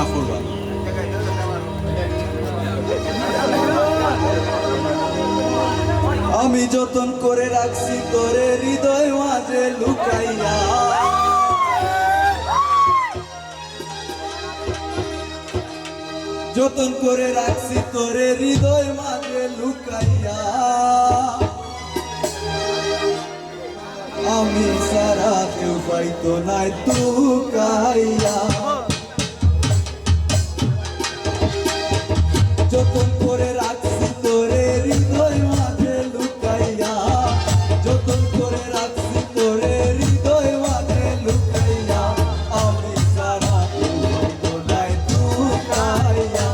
গাফুর ভাই। আমি যতন করে রাখছি তোরে হৃদয় মাঝে লুকাইয়া, যতন করে রাখছি তোরে হৃদয় মাঝে লুকাইয়া, আমি সারা কেউ পাইতো নাই তুকাইয়া, যতন করে রাখছি তোরে হৃদয় মাঝে লুকাইয়া, যতন করে রাখছি তোরে হৃদয় মাঝে লুকাইয়া, আমি সারা কেউ পাইতো নাই তুকাইয়া,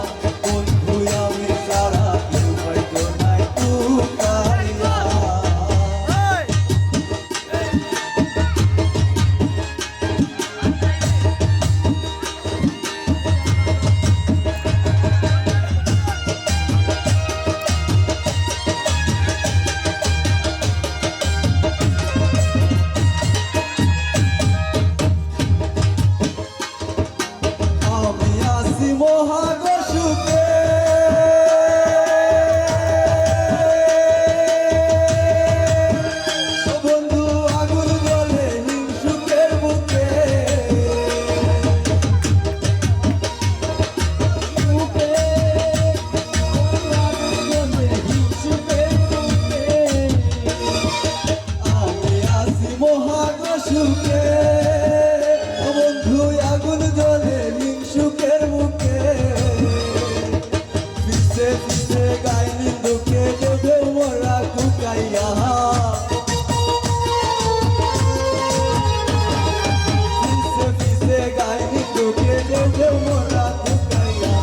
বন্ধু আমি সারা কেউ পাইতো নাই তুকাইয়া। আমি আছি মহাগর সুখে, বন্ধু আগুন জ্বলে হিংসুকের বুকে, আমি আছি মহাগর সুখে, বন্ধু আগুন জ্বলে হিংসুকের বুকে, পিছে পিছে গাইনি দুঃখে দেবে মোরা কুকাইয়া, পিছে পিছে গাইনি দুঃখে দেবে মোরা কুকাইয়া,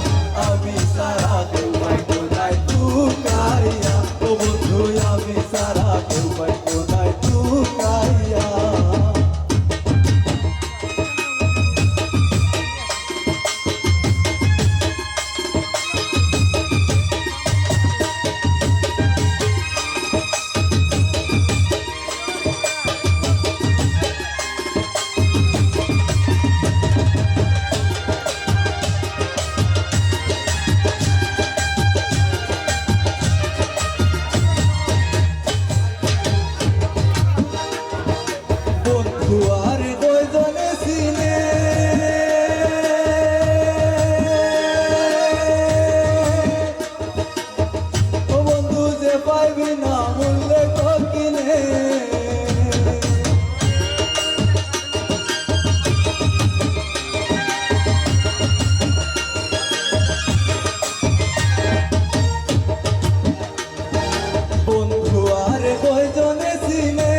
আমি সারা কেউ পাইতো নাই তুকাইয়া, ও বন্ধু আমি সারা কেউ পাইতো নাই তুকাইয়া। বন্ধু আর দুইজনে চিনে, ও বন্ধু যে পাইবি না মূল্যে কিনে, বন্ধু আর দুইজনে চিনে,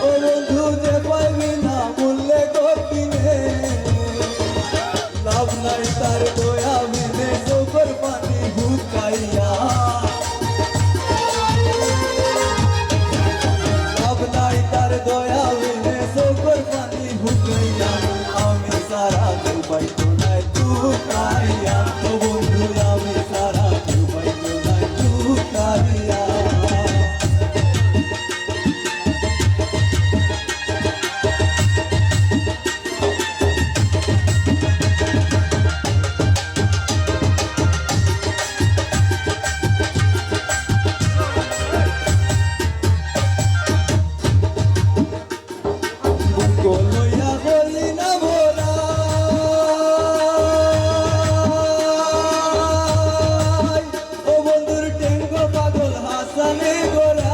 ও বন্ধু যে পাইবি না মূল্যে কিনে, লাভ নাই তার দয়া মিলে চোখের পানি হুকাইয়া, লাভ নাই তার দয়া মিলে চোখের পানি হুকাইয়া, আমি সারা কেউ পাইতো নাই তুকাইয়া, ও বন্ধু আমি সারা কেউ পাইতো নাই তুকাইয়া। লইয়া বলি না ভোলা, ও বন্ধুর টেঙ্গো পাগল হাসানে গোরা,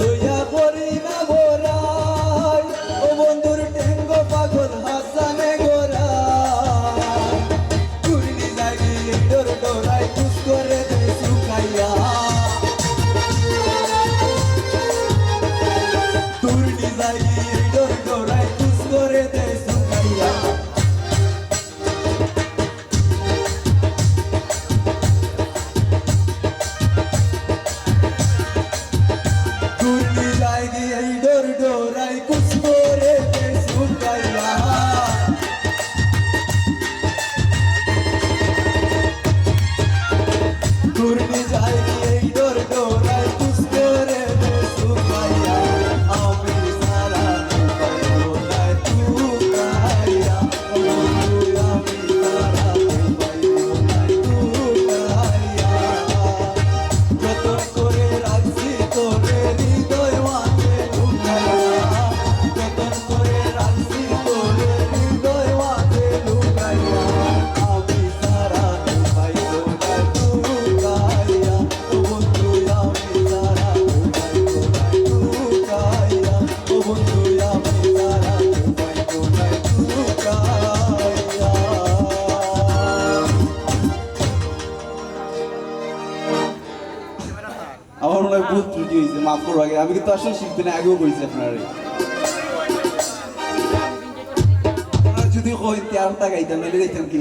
লইয়া বলি না ভোলা, ও বন্ধুর টেঙ্গো পাগল হাসানে গোরা, চুরি লাগি ডোর ডোরাই খুশ করে দে শুকাইয়া, চুরি লাগি ডোর ডোরাই খুশ করে দে শুকাইয়া, চুরি লাগি ডোর ডোরাই খুশ করে দে শুকাইয়া। মনে হয় ভুল ত্রুটি হয়েছে, মাফ করবো আগে। আমি কিন্তু আসলে শিখতে না, আগেও কইছি আপনারা যদি কই তেয়ারটা গাইতাম নাহলে গাইতাম কি